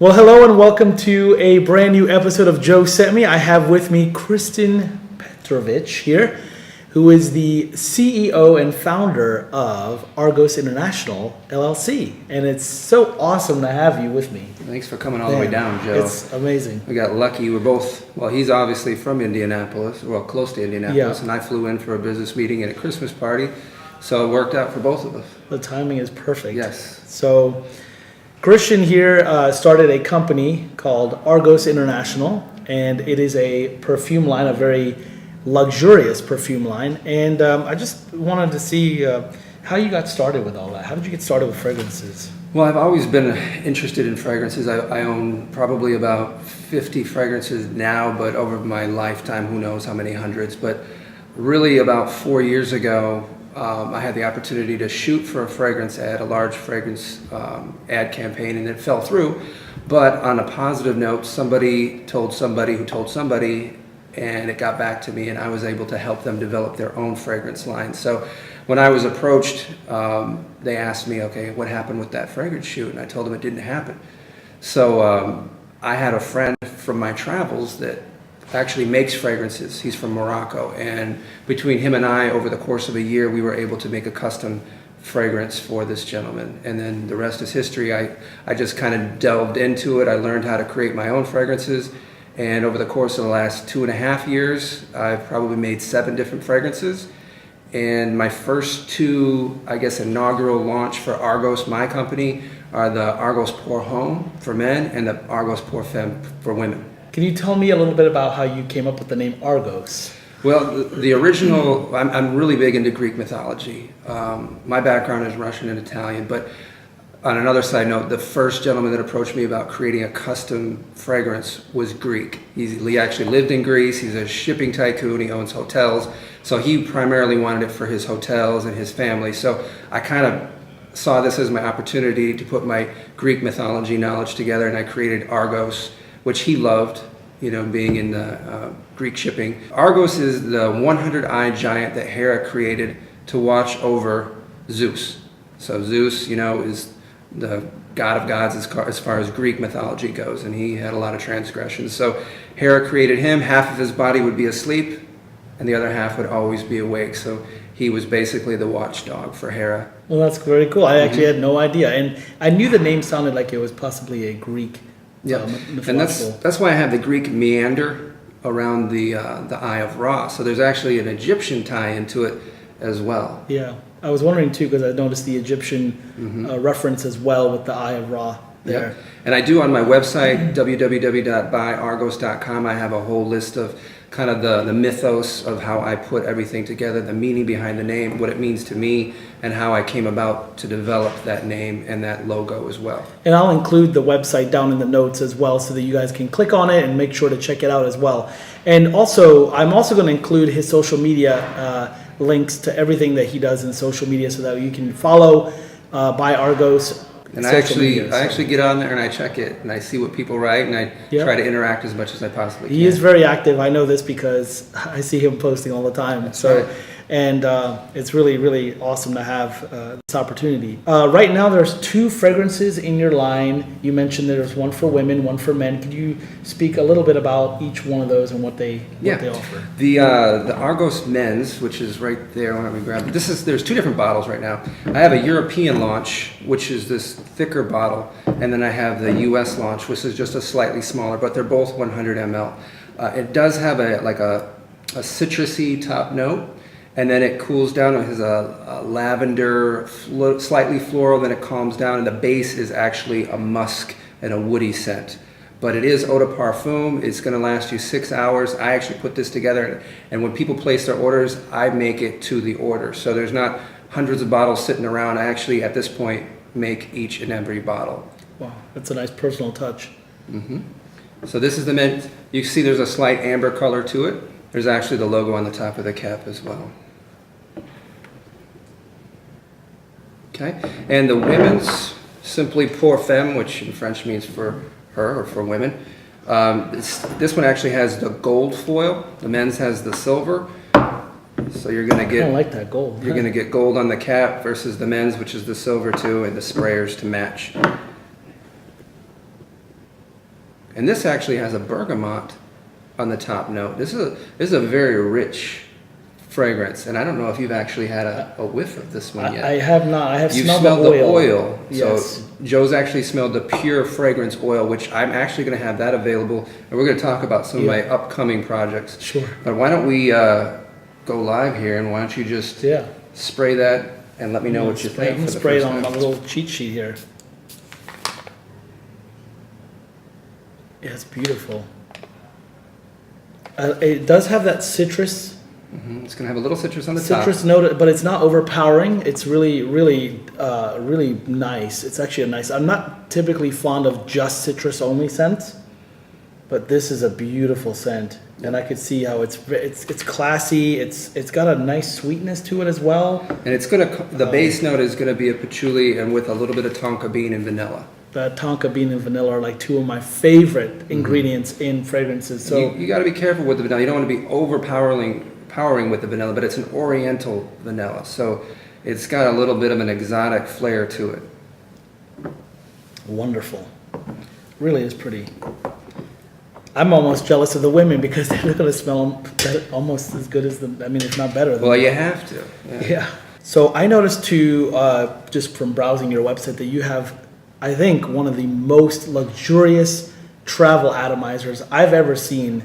Well, hello and welcome to a brand new episode of Joe Sent Me. I have with me Kristen Petrovich here, who is the CEO and founder of Argos International, LLC. And it's so awesome to have you with me. Thanks for coming all the way down, Joe. It's amazing. We got lucky. We're both, well, he's obviously from Indianapolis, well, close to Indianapolis, and I flew in for a business meeting at a Christmas party. So it worked out for both of us. The timing is perfect. Yes. So Christian here started a company called Argos International, and it is a perfume line, a very luxurious perfume line. And I just wanted to see how you got started with all that. How did you get started with fragrances? Well, I've always been interested in fragrances. I own probably about 50 fragrances now, but over my lifetime, who knows how many hundreds. But really about 4 years ago, I had the opportunity to shoot for a fragrance ad, a large fragrance ad campaign, and it fell through. But on a positive note, somebody told somebody who told somebody, and it got back to me, and I was able to help them develop their own fragrance line. So when I was approached, they asked me, okay, what happened with that fragrance shoot? And I told them it didn't happen. So I had a friend from my travels that actually makes fragrances. He's from Morocco, and between him and I, over the course of a year, we were able to make a custom fragrance for this gentleman. And then the rest is history. I just kind of delved into it. I learned how to create my own fragrances, and over the course of the last 2.5 years, I've probably made 7 different fragrances. And my first 2, I guess, inaugural launch for Argos, my company, are the Argos Pour Homme for men and the Argos Pour Femme for women. Can you tell me a little bit about how you came up with the name Argos? Well, the original, I'm really big into Greek mythology. My background is Russian and Italian, but on another side note, the first gentleman that approached me about creating a custom fragrance was Greek. He actually lived in Greece. He's a shipping tycoon. He owns hotels. So he primarily wanted it for his hotels and his family. So I kind of saw this as my opportunity to put my Greek mythology knowledge together, and I created Argos, which he loved, you know, being in the Greek shipping. Argos is the 100-eyed giant that Hera created to watch over Zeus. So Zeus, you know, is the god of gods as far as Greek mythology goes, and he had a lot of transgressions. So Hera created him. Half of his body would be asleep, and the other half would always be awake. So he was basically the watchdog for Hera. Well, that's very cool. I actually had no idea, and I knew the name sounded like it was possibly a Greek. Yeah, and that's why I have the Greek meander around the Eye of Ra. So there's actually an Egyptian tie into it as well. Yeah, I was wondering too, because I noticed the Egyptian reference as well with the Eye of Ra there. Yep. And I do on my website, www.buyargos.com, I have a whole list of kind of the mythos of how I put everything together, the meaning behind the name, what it means to me, and how I came about to develop that name and that logo as well. And I'll include the website down in the notes as well, so that you guys can click on it and make sure to check it out as well. And also, I'm also going to include his social media links to everything that he does in social media, so that you can follow Buy Argos. And I actually get on there and I check it and I see what people write, and I try to interact as much as I possibly can. He is very active. I know this because I see him posting all the time. That's right. And it's really, really awesome to have this opportunity. Right now, there's 2 fragrances in your line. You mentioned there's one for women, one for men. Could you speak a little bit about each one of those and what they offer? The Argos Men's, which is right there. Why don't we grab it? There's 2 different bottles right now. I have a European launch, which is this thicker bottle, and then I have the U.S. launch, which is just a slightly smaller, but they're both 100 ml. It does have a citrusy top note. And then it cools down. It has a lavender, slightly floral, then it calms down, and the base is actually a musk and a woody scent. But it is Eau de Parfum. It's going to last you 6 hours. I actually put this together, and when people place their orders, I make it to the order. So there's not hundreds of bottles sitting around. I actually, at this point, make each and every bottle. Wow, that's a nice personal touch. So this is the mint. You see there's a slight amber color to it. There's actually the logo on the top of the cap as well. Okay, and the women's Simply Pour Femme, which in French means for her or for women. This one actually has the gold foil. The men's has the silver. So you're going to get. I like that gold. You're going to get gold on the cap versus the men's, which is the silver too, and the sprayers to match. And this actually has a bergamot on the top note. This is a very rich fragrance, and I don't know if you've actually had a whiff of this one yet. I have not. I have You've smelled smelled the oil. Yes. So Joe's actually smelled the pure fragrance oil, which I'm actually going to have that available, and we're going to talk about some of my upcoming projects. Sure. But why don't we go live here, and why don't you just spray that and let me know what you think. I'm going to spray it on my little cheat sheet here. Yeah, it's beautiful. It does have that citrus. It's going to have a little citrus on the top. Citrus note, but it's not overpowering. It's really, really, really nice. It's actually a nice. I'm not typically fond of just citrus only scents, but this is a beautiful scent, and I could see how it's classy. It's got a nice sweetness to it as well. And it's the base note is gonna be a patchouli and with a little bit of tonka bean and vanilla. Tonka bean and vanilla are like two of my favorite ingredients in fragrances. So you got to be careful with the vanilla. You don't want to be overpowering with the vanilla, but it's an oriental vanilla, so it's got a little bit of an exotic flair to it. Wonderful. Really is pretty. I'm almost jealous of the women because they're going to smell almost as good as if not better. Well, you have to. Yeah. So I noticed too, just from browsing your website, that you have, I think, one of the most luxurious travel atomizers I've ever seen,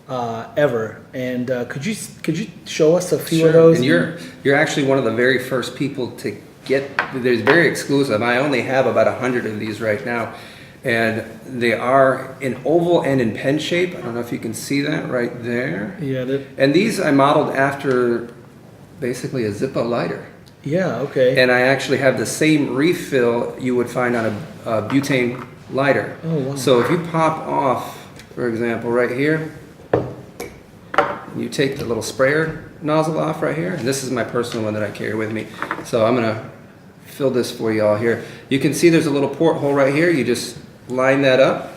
ever. And could you show us a few of those? And you're actually one of the very first people to get. There's very exclusive. I only have about 100 of these right now, and they are in oval and in pen shape. I don't know if you can see that right there. Yeah. And these I modeled after basically a Zippo lighter. Yeah, okay. And I actually have the same refill you would find on a butane lighter. Oh, wow. So if you pop off, for example, right here, you take the little sprayer nozzle off right here, and this is my personal one that I carry with me. So I'm gonna fill this for you all here. You can see there's a little porthole right here. You just line that up.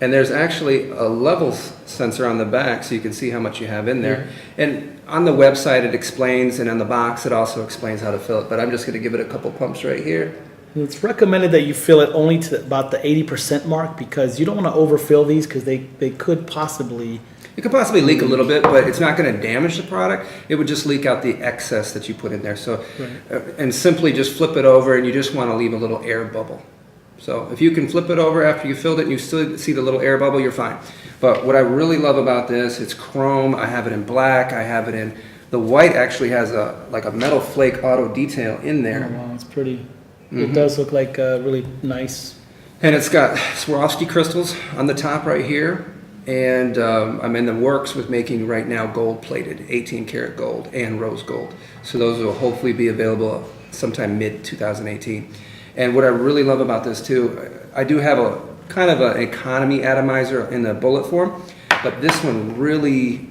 And there's actually a levels sensor on the back, so you can see how much you have in there. And on the website it explains, and on the box it also explains how to fill it. But I'm just going to give it a couple pumps right here. It's recommended that you fill it only to about the 80% mark, because you don't want to overfill these because they could possibly... It could possibly leak a little bit, but it's not going to damage the product. It would just leak out the excess that you put in there. So, and simply just flip it over, and you just want to leave a little air bubble. So if you can flip it over after you filled it and you still see the little air bubble, you're fine. But what I really love about this, it's chrome. I have it in black. I have it in the white. Actually has like a metal flake auto detail in there. Oh, wow, it's pretty. It does look like really nice. And it's got Swarovski crystals on the top right here. And I'm in the works with making right now gold-plated, 18 karat gold and rose gold. So those will hopefully be available sometime mid-2018. And what I really love about this too, I do have a kind of an economy atomizer in the bullet form, but this one really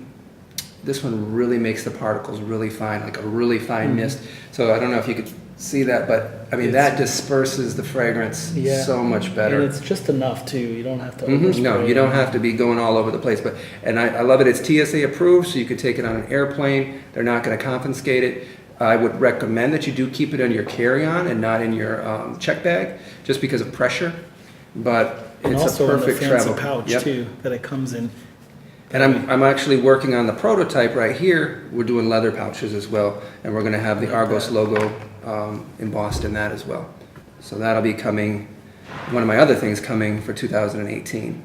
makes the particles really fine, like a really fine mist. So I don't know if you could see that, but I mean that disperses the fragrance so much better. And it's just enough too. You don't have to overspray. No, you don't have to be going all over the place. But I love it. It's TSA approved, so you could take it on an airplane. They're not going to confiscate it. I would recommend that you do keep it in your carry-on and not in your check bag, just because of pressure. But it's a perfect travel pouch too that it comes in. And I'm actually working on the prototype right here. We're doing leather pouches as well, and we're going to have the Argos logo embossed in that as well. So that'll be coming. One of my other things coming for 2018.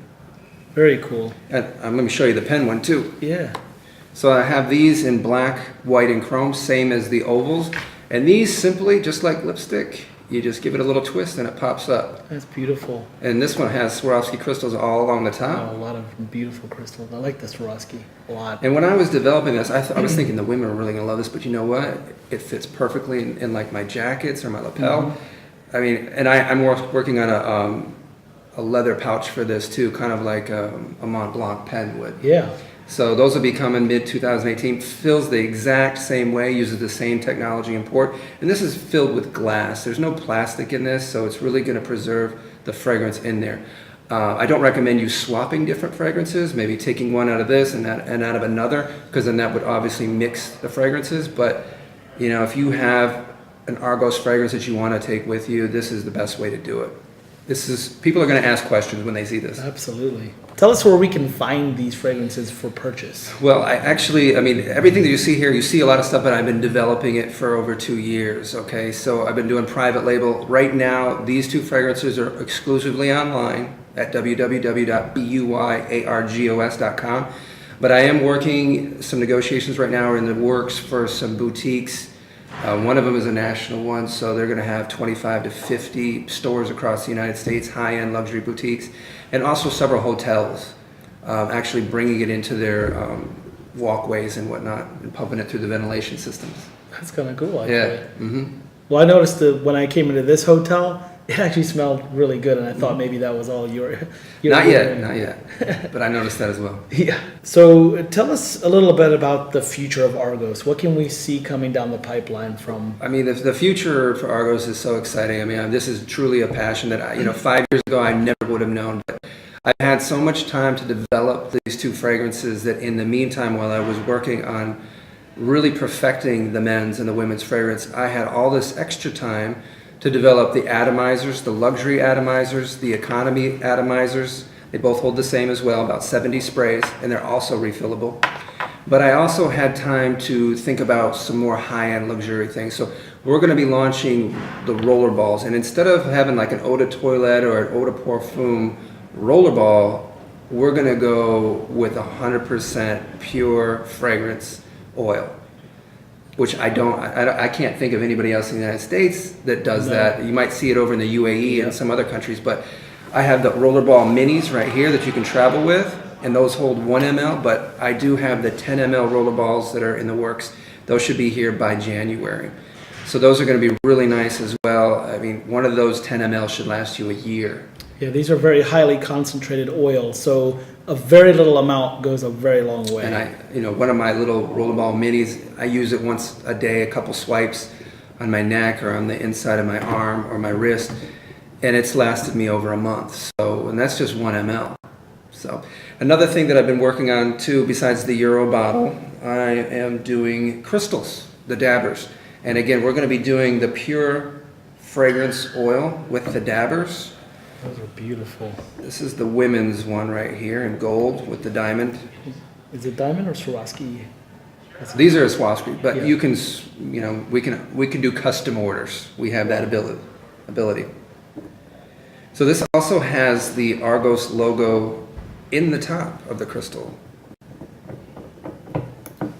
Very cool. And let me show you the pen one too. Yeah. So I have these in black, white, and chrome, same as the ovals. And these simply, just like lipstick, you just give it a little twist and it pops up. That's beautiful. And this one has Swarovski crystals all along the top. Oh, a lot of beautiful crystals. I like the Swarovski a lot. And when I was developing this, I was thinking the women were really going to love this, but you know what? It fits perfectly in like my jackets or my lapel. I mean, and I'm working on a leather pouch for this too, kind of like a Mont Blanc pen would. Yeah. So those will be coming mid-2018. Fills the exact same way, uses the same technology and port. And this is filled with glass. There's no plastic in this, so it's really going to preserve the fragrance in there. I don't recommend you swapping different fragrances, maybe taking one out of this and out of another, because then that would obviously mix the fragrances. But if you have an Argos fragrance that you want to take with you, this is the best way to do it. People are going to ask questions when they see this. Absolutely. Tell us where we can find these fragrances for purchase. Well, I mean, everything that you see here, you see a lot of stuff, but I've been developing it for over 2 years, okay? So I've been doing private label. Right now, these two fragrances are exclusively online at www.buyargos.com. But I am working, some negotiations right now are in the works for some boutiques. One of them is a national one, so they're going to have 25 to 50 stores across the United States, high-end luxury boutiques, and also several hotels, actually bringing it into their walkways and whatnot, and pumping it through the ventilation systems. That's kind of cool, actually. Yeah. Mm-hmm. Well, I noticed that when I came into this hotel, it actually smelled really good, and I thought maybe that was all your Not yet. But I noticed that as well. Yeah. So tell us a little bit about the future of Argos. What can we see coming down the pipeline from? I mean, the future for Argos is so exciting. I mean, this is truly a passion that 5 years ago I never would have known. But I've had so much time to develop these two fragrances that in the meantime, while I was working on really perfecting the men's and the women's fragrance, I had all this extra time to develop the atomizers, the luxury atomizers, the economy atomizers. They both hold the same as well, about 70 sprays, and they're also refillable. But I also had time to think about some more high-end luxury things. So we're going to be launching the rollerballs, and instead of having like an eau de toilette or an eau de parfum rollerball, we're going to go with 100% pure fragrance oil, which I can't think of anybody else in the United States that does that. You might see it over in the UAE and some other countries, but I have the Rollerball Minis right here that you can travel with, and those hold 1 ml, but I do have the 10 ml rollerballs that are in the works. Those should be here by January. So those are going to be really nice as well. I mean, one of those 10 ml should last you a year. Yeah, these are very highly concentrated oils, so a very little amount goes a very long way. And one of my little Rollerball Minis, I use it once a day, a couple swipes on my neck or on the inside of my arm or my wrist, and it's lasted me over a month. So, and that's just 1 ml. So, another thing that I've been working on too, besides the Euro bottle, I am doing crystals, the dabbers. And again, we're going to be doing the pure fragrance oil with the dabbers. Those are beautiful. This is the women's one right here in gold with the diamond. Is it diamond or Swarovski? These are a Swarovski, but yeah. you can, we can do custom orders. We have that ability. So this also has the Argos logo in the top of the crystal. Those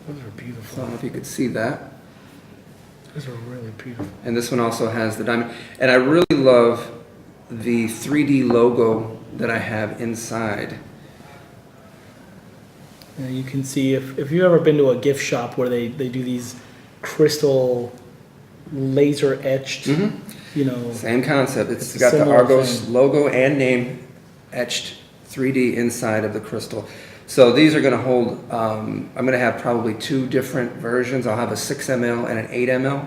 are beautiful. I don't know if you could see that. Those are really beautiful. And this one also has the diamond. And I really love the 3D logo that I have inside. Yeah, you can see if you've ever been to a gift shop where they do these crystal laser etched, Same concept. It's got the similar Argos thing. logo and name etched 3D inside of the crystal. So these are going to hold, I'm going to have probably 2 different versions. I'll have a 6 ml and an 8 ml,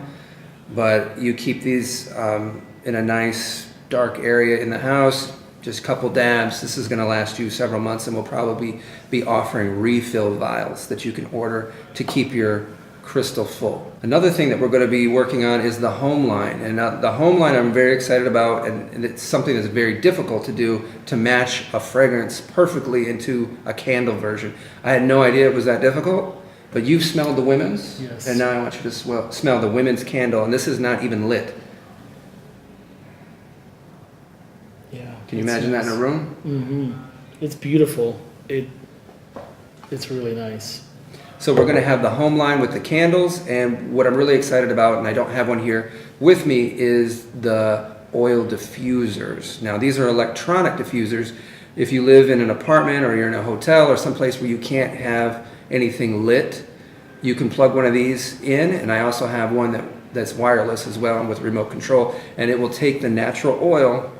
but you keep these in a nice dark area in the house, just a couple dabs. This is going to last you several months, and we'll probably be offering refill vials that you can order to keep your crystal full. Another thing that we're going to be working on is the home line, and the home line I'm very excited about, and it's something that's very difficult to do, to match a fragrance perfectly into a candle version. I had no idea it was that difficult, but you've smelled the women's, yes. And now I want you to smell the women's candle, and this is not even lit. Yeah. Can you imagine that in a room? Mm-hmm. It's beautiful. It's really nice. So we're going to have the home line with the candles, and what I'm really excited about, and I don't have one here with me, is the oil diffusers. Now these are electronic diffusers. If you live in an apartment or you're in a hotel or someplace where you can't have anything lit, you can plug one of these in, and I also have one that's wireless as well and with remote control, and it will take the natural oil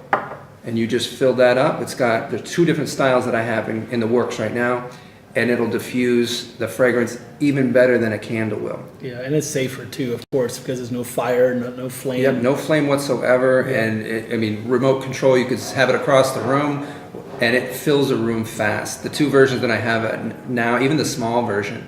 and you just fill that up. There's 2 different styles that I have in the works right now, and it'll diffuse the fragrance even better than a candle will. Yeah, and it's safer too, of course, because there's no fire, no flame. Yep, no flame whatsoever, Yeah. and remote control, you could have it across the room, and it fills a room fast. The 2 versions that I have now, even the small version,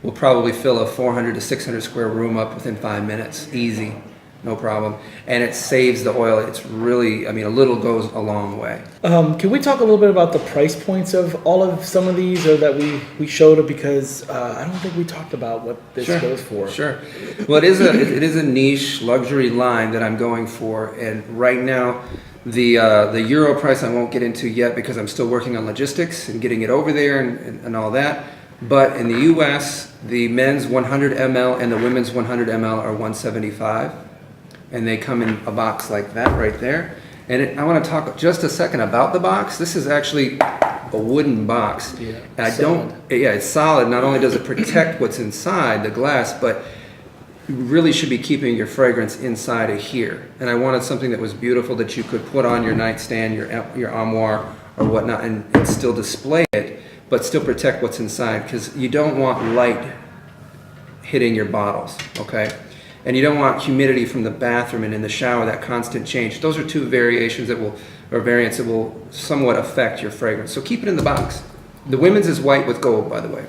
will probably fill a 400 to 600 square room up within 5 minutes, easy. no problem. And it saves the oil. It's really, I mean, a little goes a long way. Can we talk a little bit about the price points of all of some of these, or that we showed, because I don't think we talked about what this goes for. Sure. Well, it is a niche luxury line that I'm going for, and right now the euro price I won't get into yet because I'm still working on logistics and getting it over there and all that. But in the U.S., the men's 100 ml and the women's 100 ml are $175, and they come in a box like that right there. And I want to talk just a second about the box. This is actually a wooden box. Yeah, and it's solid. Not only does it protect what's inside the glass, but you really should be keeping your fragrance inside of here. And I wanted something that was beautiful that you could put on your nightstand, your armoire, or whatnot, and still display it, but still protect what's inside, because you don't want light hitting your bottles, okay? And you don't want humidity from the bathroom and in the shower, that constant change. Those are two variations variants that will somewhat affect your fragrance. So keep it in the box. The women's is white with gold, by the way.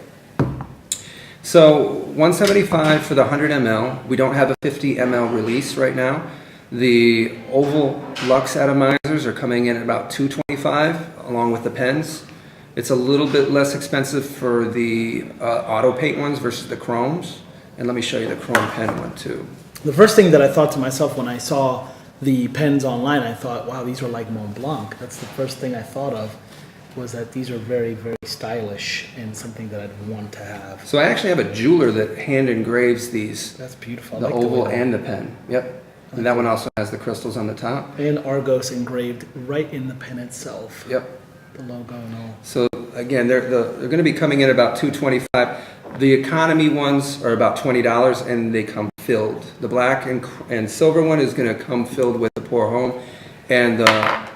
So $175 for the 100 ml. We don't have a 50 ml release right now. The oval luxe atomizers are coming in at about $225 along with the pens. It's a little bit less expensive for the auto paint ones versus the chromes. And let me show you the chrome pen one too. The first thing that I thought to myself when I saw the pens online, I thought, wow, these are like Mont Blanc. That's the first thing I thought of, was that these are very, very stylish and something that I'd want to have. So I actually have a jeweler that hand engraves these. That's beautiful. The oval and the pen. Yep. And that one also has the crystals on the top. And Argos engraved right in the pen itself. Yep. The logo and all. So again, they're going to be coming in about $225. The economy ones are about $20, and they come filled. The black and silver one is going to come filled with the Pour Homme, and the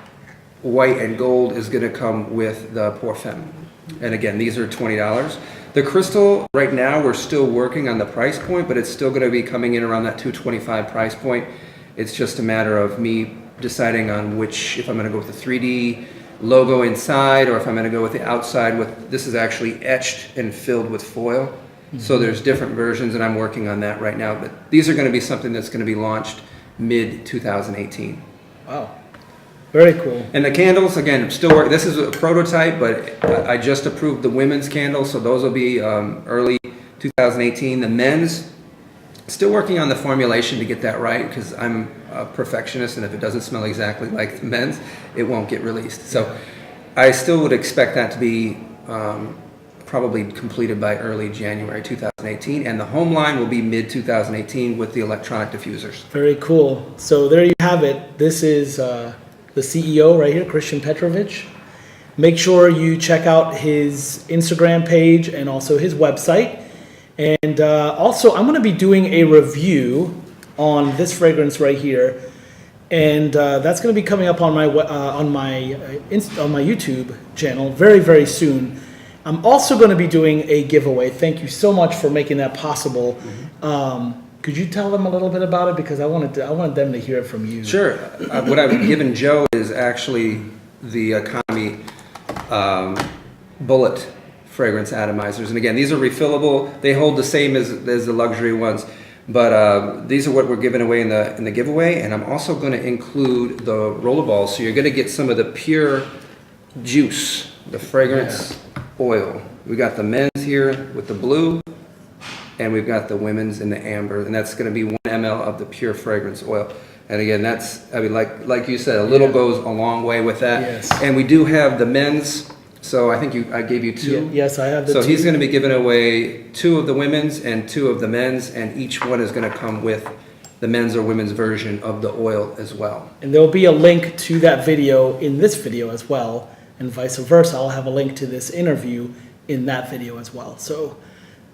white and gold is going to come with the Pour Femme. And again, these are $20. The crystal, right now, we're still working on the price point, but it's still going to be coming in around that $225 price point. It's just a matter of me deciding on if I'm going to go with the 3D logo inside, or if I'm going to go with the outside. This is actually etched and filled with foil. Mm-hmm. So there's different versions, and I'm working on that right now. But these are going to be something that's going to be launched mid-2018. Wow. Very cool. And the candles, again, still working. This is a prototype, but I just approved the women's candles, so those will be early 2018. The men's, still working on the formulation to get that right, because I'm a perfectionist, and if it doesn't smell exactly like the men's, it won't get released. So I still would expect that to be probably completed by early January 2018, and the home line will be mid-2018 with the electronic diffusers. Very cool. So there you have it. This is the CEO right here, Christian Petrovich. Make sure you check out his Instagram page and also his website. And also, I'm going to be doing a review on this fragrance right here, and that's going to be coming up on my YouTube channel very, very soon. I'm also going to be doing a giveaway. Thank you so much for making that possible. Mm-hmm. Could you tell them a little bit about it, because I wanted them to hear it from you. Sure. What I've given Joe is actually the economy bullet fragrance atomizers, and again, these are refillable. They hold the same as the luxury ones, but these are what we're giving away in the giveaway. And I'm also going to include the rollerballs, so you're going to get some of the pure juice, the fragrance oil. We got the men's here with the blue, and we've got the women's in the amber, and that's going to be 1 ml of the pure fragrance oil. And again, that's, I mean, like you said, a little goes a long way with that. Yes. And we do have the men's. So I think I gave you 2. Yes, I have the 2. So he's going to be giving away 2 of the women's and 2 of the men's, and each one is going to come with the men's or women's version of the oil as well. And there will be a link to that video in this video as well, and vice versa. I'll have a link to this interview in that video as well. So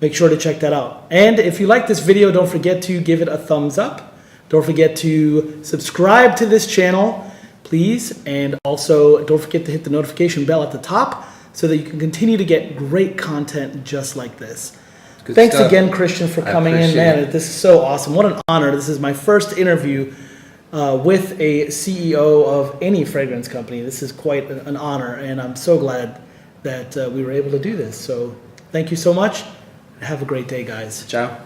make sure to check that out. And if you like this video, don't forget to give it a thumbs up. Don't forget to subscribe to this channel, please, and also don't forget to hit the notification bell at the top so that you can continue to get great content just like this. Good Thanks stuff. again, Christian, for coming in. Man, this is so awesome. What an honor. This is my first interview with a CEO of any fragrance company. This is quite an honor, and I'm so glad that we were able to do this. So thank you so much. Have a great day, guys. Ciao.